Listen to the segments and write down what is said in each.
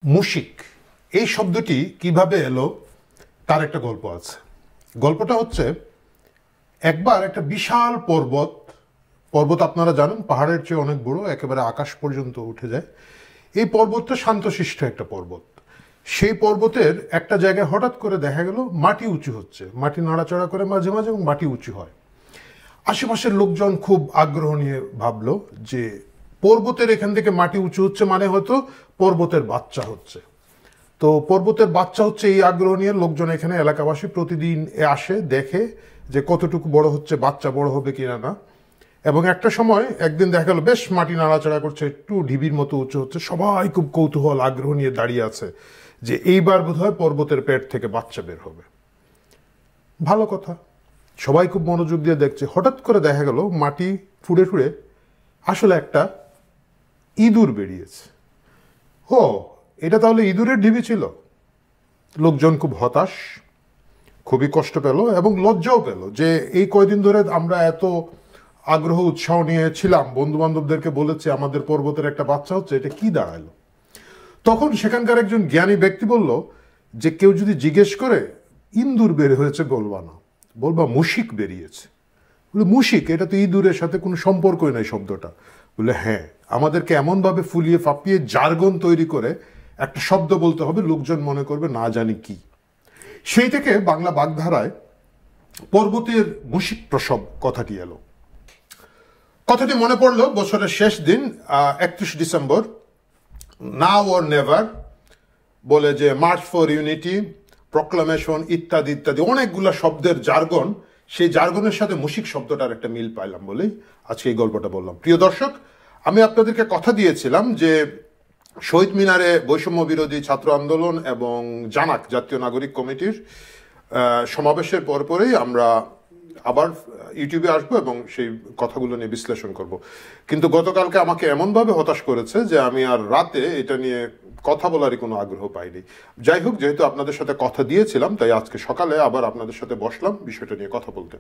মুশিক এই শব্দটি কিভাবে এলো তার একটা গল্প আছে। গল্পটা হচ্ছে, একবার একটা বিশাল পর্বত পর্বত আপনারা জানেন পাহাড়ের চেয়ে অনেক বড়, একেবারে আকাশ পর্যন্ত উঠে যায়। এই পর্বতটা শান্তশিষ্ট একটা পর্বত। সেই পর্বতের একটা জায়গায় হঠাৎ করে দেখা গেল মাটি উঁচু হচ্ছে, মাটি নাড়াচড়া করে মাঝে মাঝে এবং মাটি উঁচু হয়। আশেপাশের লোকজন খুব আগ্রহ নিয়ে ভাবলো যে পর্বতের এখান থেকে মাটি উঁচু হচ্ছে মানে হয়তো পর্বতের বাচ্চা হচ্ছে। তো পর্বতের বাচ্চা হচ্ছে এই আগ্রহ নিয়ে লোকজন এখানে এলাকাবাসী প্রতিদিন আসে, দেখে যে কতটুকু বড় হচ্ছে, বাচ্চা বড় হবে কিনা না। এবং একটা সময় একদিন দেখা গেল বেশ মাটি নাড়াচাড়া করছে, একটু ঢিবির মতো উঁচু হচ্ছে। সবাই খুব কৌতূহল আগ্রহ নিয়ে দাঁড়িয়ে আছে যে এইবার বোধহয় পর্বতের পেট থেকে বাচ্চা বের হবে। ভালো কথা, সবাই খুব মনোযোগ দিয়ে দেখছে। হঠাৎ করে দেখা গেল মাটি ফুঁড়ে ফুঁড়ে আসলে একটা ইঁদুর বেরিয়েছে। ও, এটা তাহলে ইঁদুরের ঢিবি ছিল। লোকজন খুব হতাশ, খুবই কষ্ট পেল এবং লজ্জাও পেল যে এই কয়দিন ধরে আমরা এত আগ্রহ উৎসাহ নিয়ে ছিলাম, বন্ধু বান্ধবদেরকে বলেছে আমাদের পর্বতের একটা বাচ্চা হচ্ছে, এটা কি দাঁড়ালো। তখন সেখানকার একজন জ্ঞানী ব্যক্তি বলল যে কেউ যদি জিজ্ঞেস করে ইন্দুর বের হয়েছে বলবা না, বলবা মুশিক বেরিয়েছে। বলে মুশিক, এটা তো ইঁদুরের সাথে কোনো সম্পর্কই নাই শব্দটা। বলে হ্যাঁ, আমাদেরকে এমনভাবে ফুলিয়ে ফাঁপিয়ে জার্গন তৈরি করে একটা শব্দ বলতে হবে, লোকজন মনে করবে না জানি কি। সেই থেকে বাংলা বাগধারায় পর্বতের মুশিক প্রসব কথাটি এলো। কথাটি মনে পড়লো বছরের শেষ দিন 31 ডিসেম্বর, নাও অর নেভার বলে যে মার্চ ফর ইউনিটি, প্রক্লামেশন ইত্যাদি ইত্যাদি অনেকগুলো শব্দের জার্গন, সেই জার্গনের সাথে মুশিক শব্দটার একটা মিল পাইলাম বলেই আজকে এই গল্পটা বললাম। প্রিয় দর্শক, আমি আপনাদেরকে কথা দিয়েছিলাম যে শহীদ মিনারে বৈষম্য বিরোধী ছাত্র আন্দোলন এবং জানাক জাতীয় নাগরিক কমিটির সমাবেশের পরপরই আমরা আবার ইউটিউবে আসবো এবং সেই কথাগুলো নিয়ে বিশ্লেষণ করব। কিন্তু গতকালকে আমাকে এমনভাবে হতাশ করেছে যে আমি আর রাতে এটা নিয়ে কথা বলারই কোনো আগ্রহ পাইনি। যাই হোক, যেহেতু আপনাদের সাথে কথা দিয়েছিলাম তাই আজকে সকালে আবার আপনাদের সাথে বসলাম বিষয়টা নিয়ে কথা বলতে।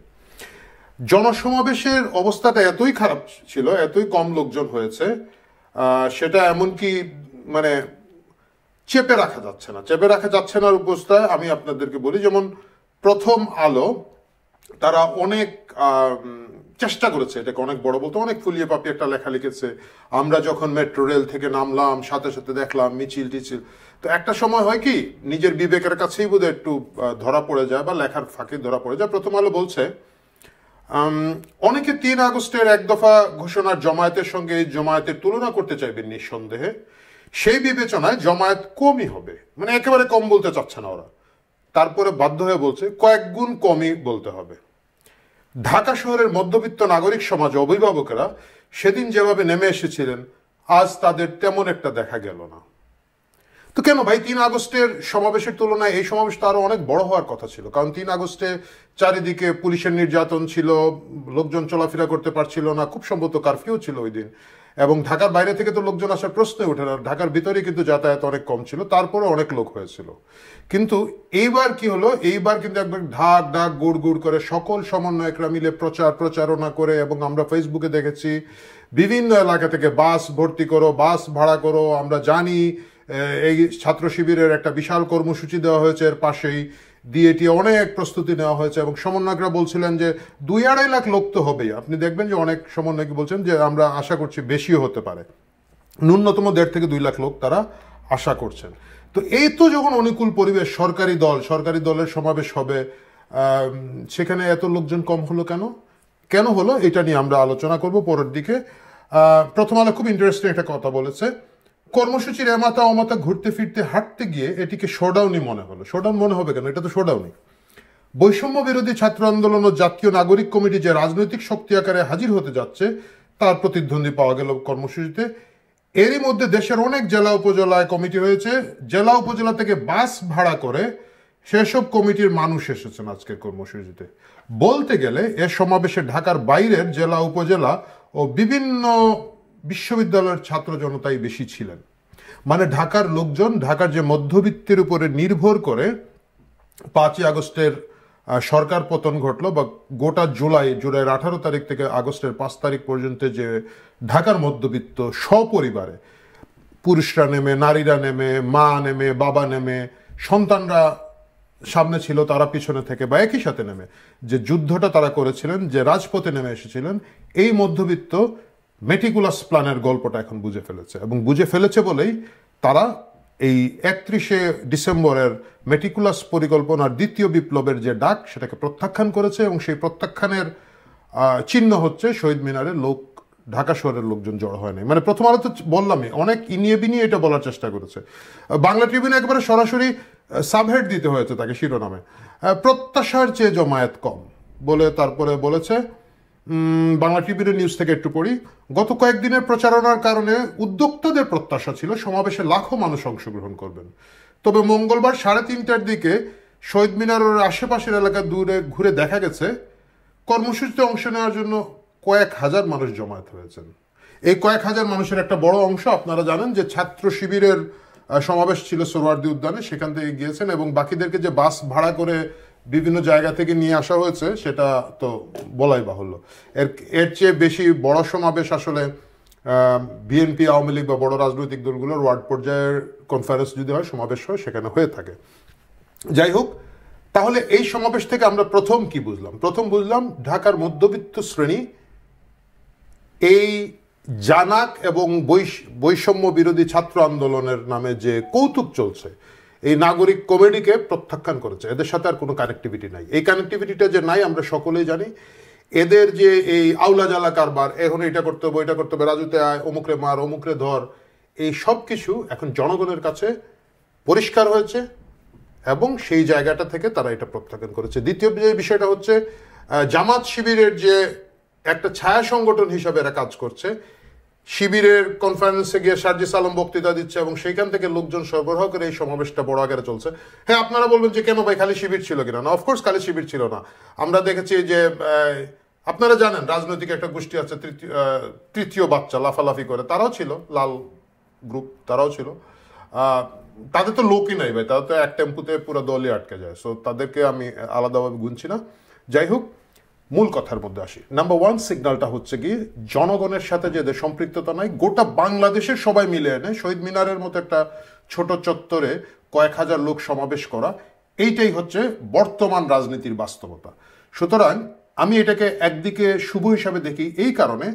জনসমাবেশের অবস্থাটা এতই খারাপ ছিল, এতই কম লোকজন হয়েছে, সেটা এমনকি মানে চেপে রাখা যাচ্ছে না। চেপে রাখা যাচ্ছে না অবস্থায় আমি আপনাদেরকে বলি, যেমন প্রথম আলো তারা অনেক চেষ্টা করেছে এটাকে অনেক বড় বলতে, অনেক ফুলিয়ে পাপিয়ে একটা লেখা লিখেছে। আমরা যখন মেট্রো রেল থেকে নামলাম সাথে সাথে দেখলাম মিছিল টিছিল। তো একটা সময় হয় কি, নিজের বিবেকের কাছেই বোধহয় একটু ধরা পড়ে যায় বা লেখার ফাঁকে ধরা পড়ে যায়। প্রথম আলো বলছে অনেকে 3 আগস্টের এক দফা ঘোষণার জমায়েতের সঙ্গে এই জমায়েতের তুলনা করতে চাইবেন নিঃসন্দেহে। সেই বিবেচনায় জমায়েত কমই হবে, মানে একেবারে কম বলতে চাচ্ছে না ওরা। তারপরে বাধ্য হয়ে বলছে কয়েক গুণ কমই বলতে হবে। ঢাকা শহরের মধ্যবিত্ত নাগরিক সমাজ অভিভাবকেরা সেদিন যেভাবে নেমে এসেছিলেন আজ তাদের তেমন একটা দেখা গেল না। তো কেন ভাই, 3 আগস্টের সমাবেশের তুলনায় এই সমাবেশ তো আরো অনেক বড় হওয়ার কথা ছিল। কারণ 3 আগস্টে চারিদিকে পুলিশের নির্যাতন ছিল, লোকজন চলাফেরা করতে পারছিল না, খুব সম্ভবত কারফিউ ছিল ওই দিন। এবং ঢাকার বাইরে থেকে তো লোকজন আসার প্রশ্নই ওঠে না, ঢাকার ভিতরে কিন্তু যাতায়াত অনেক কম ছিল, তারপরে অনেক লোক হয়েছিল। কিন্তু এইবার কি হলো, এইবার কিন্তু একবার ঢাক ঢাক গুড় গুড় করে সকল সমন্বয়করা মিলে প্রচারণা করে, এবং আমরা ফেসবুকে দেখেছি বিভিন্ন এলাকা থেকে বাস ভর্তি করো, বাস ভাড়া করো। আমরা জানি এই ছাত্র শিবিরের একটা বিশাল কর্মসূচি দেওয়া হয়েছে, এর পাশেই ডিএটি অনেক প্রস্তুতি নেওয়া হয়েছে এবং সমন্বয়করা বলছিলেন যে 2-2.5 লাখ লোক তো হবেই। আপনি দেখবেন যে অনেক সমন্বয়ক বলছেন যে আমরা আশা করছি বেশিও হতে পারে, ন্যূনতম 1.5 থেকে 2 লাখ লোক তারা আশা করছেন। তো এই তো যখন অনুকূল পরিবেশ, সরকারি দলের সমাবেশ হবে, সেখানে এত লোকজন কম হলো কেন হলো, এটা নিয়ে আমরা আলোচনা করব পরের দিকে। প্রথম আলো খুব ইন্টারেস্টিং একটা কথা বলেছে, কর্মসূচির এমাতা অমাতা ঘুরতে ফিরতে হাঁটতে গিয়ে এটিকে শোডাউনই মনে হলো। শোডাউন মনে হবে কেন, এটা তো শোডাউনই। বৈষম্য বিরোধী ছাত্র আন্দোলন ও জাতীয় নাগরিক কমিটি যে রাজনৈতিক শক্তি আকারে হাজির হতে যাচ্ছে তার প্রতিদ্বন্দ্বী পাওয়া গেল কর্মসূচিতে। এরই মধ্যে দেশের অনেক জেলা উপজেলায় কমিটি হয়েছে, জেলা উপজেলা থেকে বাস ভাড়া করে সেসব কমিটির মানুষ এসেছেন আজকের কর্মসূচিতে। বলতে গেলে এ সমাবেশে ঢাকার বাইরের জেলা উপজেলা ও বিভিন্ন বিশ্ববিদ্যালয়ের ছাত্র জনতাই বেশি ছিলেন। মানে ঢাকার লোকজন, ঢাকার যে মধ্যবিত্তের উপরে নির্ভর করে 5ই আগস্টের সরকার পতন ঘটলো, বা গোটা জুলাইয়ের 18 তারিখ থেকে আগস্টের 5 তারিখ পর্যন্ত যে ঢাকার মধ্যবিত্ত সপরিবারে পুরুষরা নেমে, নারীরা নেমে, মা নেমে, বাবা নেমে, সন্তানরা সামনে ছিল, তারা পিছনে থেকে বা একই সাথে নেমে যে যুদ্ধটা তারা করেছিলেন, যে রাজপথে নেমে এসেছিলেন, এই মধ্যবিত্ত মেটিকুলাস প্ল্যানের গল্পটা এখন বুঝে ফেলেছে। এবং বুঝে ফেলেছে বলেই তারা এই 31শে ডিসেম্বরের মেটিকুলাস পরিকল্পনার দ্বিতীয় বিপ্লবের যে ডাক, সেটাকে প্রত্যাখ্যান করেছে। এবং সেই প্রত্যাখ্যানের চিহ্ন হচ্ছে শহীদ মিনারে ঢাকা শহরের লোকজন জড়ো হয় নাই। মানে প্রথম আলো তো বললামই, অনেক ইনিয়ে বিনিয়ে এটা বলার চেষ্টা করেছে। বাংলা ট্রিবিউনে একবারে সরাসরি সাবহেড দিতে হয়েছে তাকে শিরোনামে, প্রত্যাশার চেয়ে জমায়েত কম বলে তারপরে বলেছে। বাংলা ট্রিবিউনের নিউজ থেকে একটু পড়ি। গত কয়েকদিনের প্রচারণার কারণে উদ্যোক্তাদের প্রত্যাশা ছিল সমাবেশে লাখো মানুষ অংশগ্রহণ করবেন। তবে মঙ্গলবার 3:30টার দিকে শহীদ মিনারের আশেপাশের এলাকা দূরে ঘুরে দেখা গেছে কর্মসূচিতে অংশ নেওয়ার জন্য কয়েক হাজার মানুষ জমায়েত হয়েছেন। এই কয়েক হাজার মানুষের একটা বড় অংশ আপনারা জানেন যে ছাত্র শিবিরের সমাবেশ ছিল সোহরাওয়ার্দী উদ্যানে, সেখান থেকে গিয়েছেন। এবং বাকিদেরকে যে বাস ভাড়া করে বিভিন্ন জায়গা থেকে নিয়ে আসা হয়েছে সেটা তো বলাই বাহুল্য। এর চেয়ে বেশি বড় সমাবেশ আসলে বিএনপি, আওয়ামী লীগ বা বড় রাজনৈতিক দলগুলোর ওয়ার্ড পর্যায়ের কনফারেন্স যদি হয়, সমাবেশ হয়, সেখানে হয়ে থাকে। যাই হোক, তাহলে এই সমাবেশ থেকে আমরা প্রথম কি বুঝলাম? প্রথম বুঝলাম ঢাকার মধ্যবিত্ত শ্রেণী এই জানাক এবং বৈষম্য বিরোধী ছাত্র আন্দোলনের নামে যে কৌতুক চলছে, এই নাগরিক কমেডিকে প্রত্যাখ্যান করেছে। এদের সাথে আর কোনো কানেক্টিভিটি নাই। এই কানেক্টিভিটিটা যে নাই আমরা সকলেই জানি। এদের যে এই আউলা জ্বালা কারবার, এখন এটা করতে হবে, ওইটা করতে হবে, রাজুতে আয়, অমুকরে মার, অমুকরে ধর, এই সব কিছু এখন জনগণের কাছে পরিষ্কার হয়েছে এবং সেই জায়গাটা থেকে তারা এটা প্রত্যাখ্যান করেছে। দ্বিতীয় যে বিষয়টা হচ্ছে জামাত শিবিরের যে একটা ছায়া সংগঠন হিসাবে এরা কাজ করছে, শিবিরের কনফারেন্সে গিয়ে সার্জিস আলম বক্তৃতা দিচ্ছে এবং সেইখান থেকে লোকজন সরবরাহ করে এই সমাবেশটা বড় আকারে চলছে। হ্যাঁ, আপনারা বলবেন যে কেন ভাই, খালি শিবির ছিল কিনা? না, অফকোর্স খালি শিবির ছিল না। আমরা দেখেছি যে আপনারা জানেন রাজনৈতিক একটা গোষ্ঠী আছে তৃতীয় বাচ্চা, লাফালাফি করে, তারাও ছিল, লাল গ্রুপ, তারাও ছিল। তাদের তো লোকই নাই ভাই, তারা তো এক টেম্পুতে পুরো দলই আটকে যায়। সো তাদেরকে আমি আলাদাভাবে গুনছি না। যাই হোক, মূল কথার মধ্যে আসি। নাম্বার 1 সিগন্যালটা হচ্ছে কি, জনগণের সাথে যে সম্পৃক্ততা নাই, গোটা বাংলাদেশের সবাই মিলে এনে শহীদ মিনারের মতো একটা ছোট চত্বরে কয়েক হাজার লোক সমাবেশ করা, এইটাই হচ্ছে বর্তমান রাজনীতির বাস্তবতা। সুতরাং আমি এটাকে একদিকে শুভ হিসাবে দেখি এই কারণে,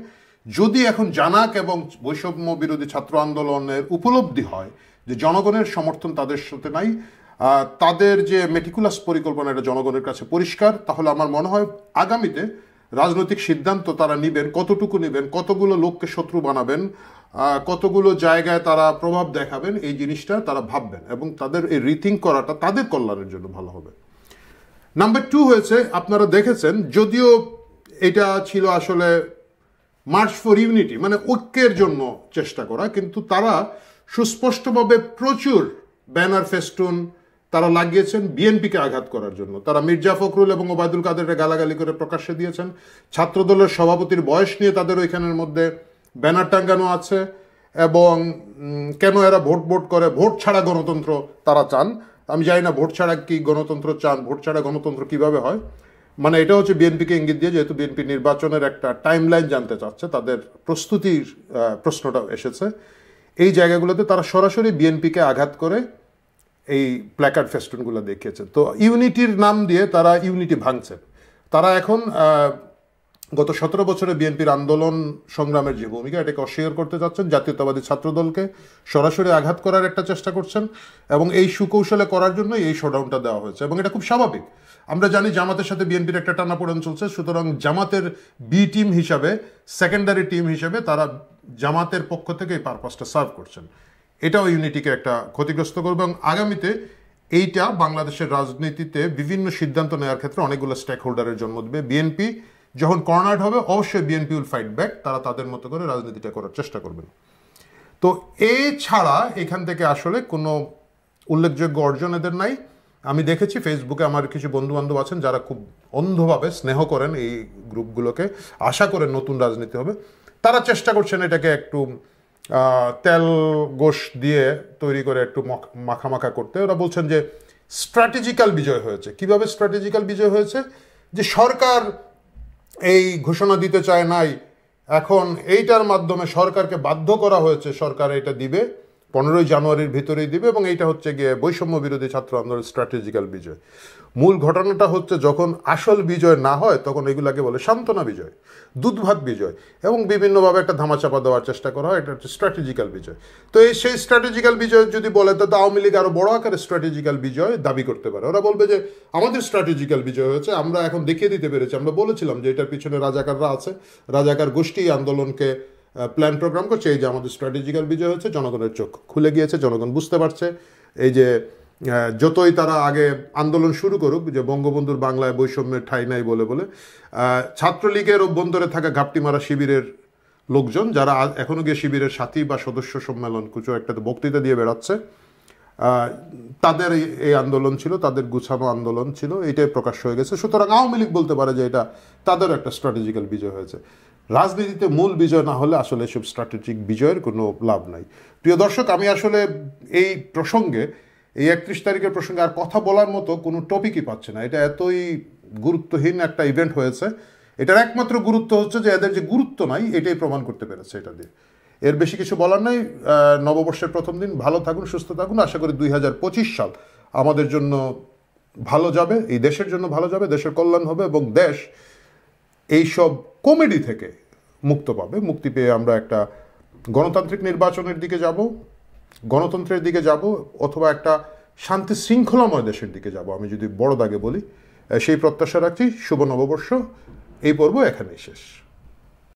যদি এখন জানাক এবং বৈষম্য বিরোধী ছাত্র আন্দোলনের উপলব্ধি হয় যে জনগণের সমর্থন তাদের সাথে নাই, তাদের যে মেটিকুলাস পরিকল্পনা এটা জনগণের কাছে পরিষ্কার, তাহলে আমার মনে হয় আগামীতে রাজনৈতিক সিদ্ধান্ত তারা নেবেন, কতটুকু নেবেন, কতগুলো লোককে শত্রু বানাবেন, কতগুলো জায়গায় তারা প্রভাব দেখাবেন, এই জিনিসটা তারা ভাববেন এবং তাদের এই রিথিঙ্ক করাটা তাদের কল্যাণের জন্য ভালো হবে। নাম্বার 2 হয়েছে, আপনারা দেখেছেন, যদিও এটা ছিল আসলে মার্চ ফর ইউনিটি, মানে ঐক্যের জন্য চেষ্টা করা, কিন্তু তারা সুস্পষ্টভাবে প্রচুর ব্যানার ফেস্টুন তারা লাগিয়েছেন বিএনপিকে আঘাত করার জন্য। তারা মির্জা ফখরুল এবং ওবায়দুল কাদেরকে গালাগালি করে প্রকাশ্যে দিয়েছেন। ছাত্রদলের সভাপতির বয়স নিয়ে তাদের ওইখানের মধ্যে ব্যানার টাঙ্গানো আছে। এবং কেন এরা ভোট করে, ভোট ছাড়া গণতন্ত্র তারা চান। আমি জানি না ভোট ছাড়া কি গণতন্ত্র চান, ভোট ছাড়া গণতন্ত্র কিভাবে হয়। মানে এটা হচ্ছে বিএনপিকে ইঙ্গিত দিয়ে, যেহেতু বিএনপি নির্বাচনের একটা টাইমলাইন জানতে চাচ্ছে, তাদের প্রস্তুতির প্রশ্নটা এসেছে, এই জায়গাগুলোতে তারা সরাসরি বিএনপিকে আঘাত করে এই প্ল্যাকার্ড ফেস্টুনগুলো দেখিয়েছে। তো ইউনিটির নাম দিয়ে তারা ইউনিটি ভাঙছে। তারা এখন গত 17 বছরে বিএনপির আন্দোলন সংগ্রামের যে ভূমিকা, এটাকে অস্বীকার করতে চাচ্ছেন, জাতীয়তাবাদী ছাত্রদলকে সরাসরি আঘাত করার একটা চেষ্টা করছেন এবং এই সুকৌশলে করার জন্য এই শোডাউনটা দেওয়া হয়েছে এবং এটা খুব স্বাভাবিক। আমরা জানি জামাতের সাথে বিএনপির একটা টানাপোড়েন চলছে, সুতরাং জামাতের বি টিম হিসাবে, সেকেন্ডারি টিম হিসাবে তারা জামাতের পক্ষ থেকে এই পারপাসটা সার্ভ করছেন। এটাও ইউনিটিকে একটা ক্ষতিগ্রস্ত করবে এবং আগামীতে এইটা বাংলাদেশের রাজনীতিতে বিভিন্ন সিদ্ধান্ত নেওয়ার ক্ষেত্রে অনেকগুলো স্টেক হোল্ডারের জন্ম দেবে। বিএনপি যখন কর্নার্ড হবে, অবশ্যই বিএনপি উইল ফাইট ব্যাক, তারা তাদের মতো করে রাজনীতিটা করার চেষ্টা করবেন। তো এছাড়া এখান থেকে আসলে কোনো উল্লেখযোগ্য অর্জন এদের নাই। আমি দেখেছি ফেসবুকে আমার কিছু বন্ধুবান্ধব আছেন যারা খুব অন্ধভাবে স্নেহ করেন এই গ্রুপগুলোকে, আশা করেন নতুন রাজনীতি হবে। তারা চেষ্টা করছেন এটাকে একটু তেল গোশ দিয়ে তৈরি করে একটু মাখামাখা করতে। ওরা বলছেন যে স্ট্র্যাটেজিক্যাল বিজয় হয়েছে। কিভাবে স্ট্র্যাটেজিক্যাল বিজয় হয়েছে? যে সরকার এই ঘোষণা দিতে চায় নাই, এখন এইটার মাধ্যমে সরকারকে বাধ্য করা হয়েছে, সরকার এটা দিবে, 15ই জানুয়ারির ভিতরেই দিবে, এবং এইটা হচ্ছে গিয়ে বৈষম্য বিরোধী ছাত্র আন্দোলনের স্ট্র্যাটেজিক্যাল বিজয়। মূল ঘটনাটা হচ্ছে যখন আসল বিজয় না হয় তখন এগুলাকে বলে সান্ত্বনা বিজয়, দুধভাত বিজয়, এবং বিভিন্নভাবে একটা ধামাচাপা দেওয়ার চেষ্টা করা হয়, এটা হচ্ছে স্ট্র্যাটেজিক্যাল বিজয়। তো সেই স্ট্র্যাটেজিক্যাল বিজয় যদি বলে তো আওয়ামী লীগ আরও বড় আকারে স্ট্র্যাটেজিক্যাল বিজয় দাবি করতে পারে। ওরা বলবে যে আমাদের স্ট্র্যাটেজিক্যাল বিজয় হয়েছে, আমরা এখন দেখিয়ে দিতে পেরেছি, আমরা বলেছিলাম যে এটার পিছনে রাজাকাররা আছে, রাজাকার গোষ্ঠী আন্দোলনকে প্ল্যান প্রোগ্রাম করছে, এই যে আমাদের স্ট্র্যাটেজিক্যাল বিজয় হচ্ছে, জনগণের চোখ খুলে গিয়েছে, জনগণ বুঝতে পারছে। এই যে যতই তারা আগে আন্দোলন শুরু করুক যে বঙ্গবন্ধুর বাংলায় বৈষম্যের ঠাঁই নাই বলে বলে, ছাত্রলীগের অভ্যন্তরে থাকা ঘাপটি মারা শিবিরের লোকজন যারা এখনো গিয়ে শিবিরের সাথী বা সদস্য সম্মেলন কুচো একটাতে বক্তৃতা দিয়ে বেড়াচ্ছে, তাদের এই আন্দোলন ছিল, তাদের গুছানো আন্দোলন ছিল, এটাই প্রকাশ হয়ে গেছে। সুতরাং আওয়ামী লীগ বলতে পারে যে এটা তাদের একটা স্ট্র্যাটেজিক্যাল বিজয় হয়েছে। রাজনীতিতে মূল বিজয় না হলে আসলে এসব স্ট্র্যাটেজিক বিজয়ের কোনো লাভ নাই। প্রিয় দর্শক, আমি আসলে এই প্রসঙ্গে, এই 31 তারিখের প্রসঙ্গে আর কথা বলার মতো কোনো টপিকই পাচ্ছে না। এটা এতই গুরুত্বহীন একটা ইভেন্ট হয়েছে। এটার একমাত্র গুরুত্ব হচ্ছে যে এদের যে গুরুত্ব নাই এটাই প্রমাণ করতে পেরেছে এটা দিয়ে। এর বেশি কিছু বলার নাই। নববর্ষের প্রথম দিন, ভালো থাকুন, সুস্থ থাকুন। আশা করি 2025 সাল আমাদের জন্য ভালো যাবে, এই দেশের জন্য ভালো যাবে, দেশের কল্যাণ হবে, এবং দেশ এইসব কমেডি থেকে মুক্ত পাবে। মুক্তি পেয়ে আমরা একটা গণতান্ত্রিক নির্বাচনের দিকে যাব, গণতন্ত্রের দিকে যাব, অথবা একটা শান্তি শৃঙ্খলাময় দেশের দিকে যাব, আমি যদি বড় দাগে বলি। সেই প্রত্যাশা রাখছি। শুভ নববর্ষ। এই পর্ব এখানেই শেষ।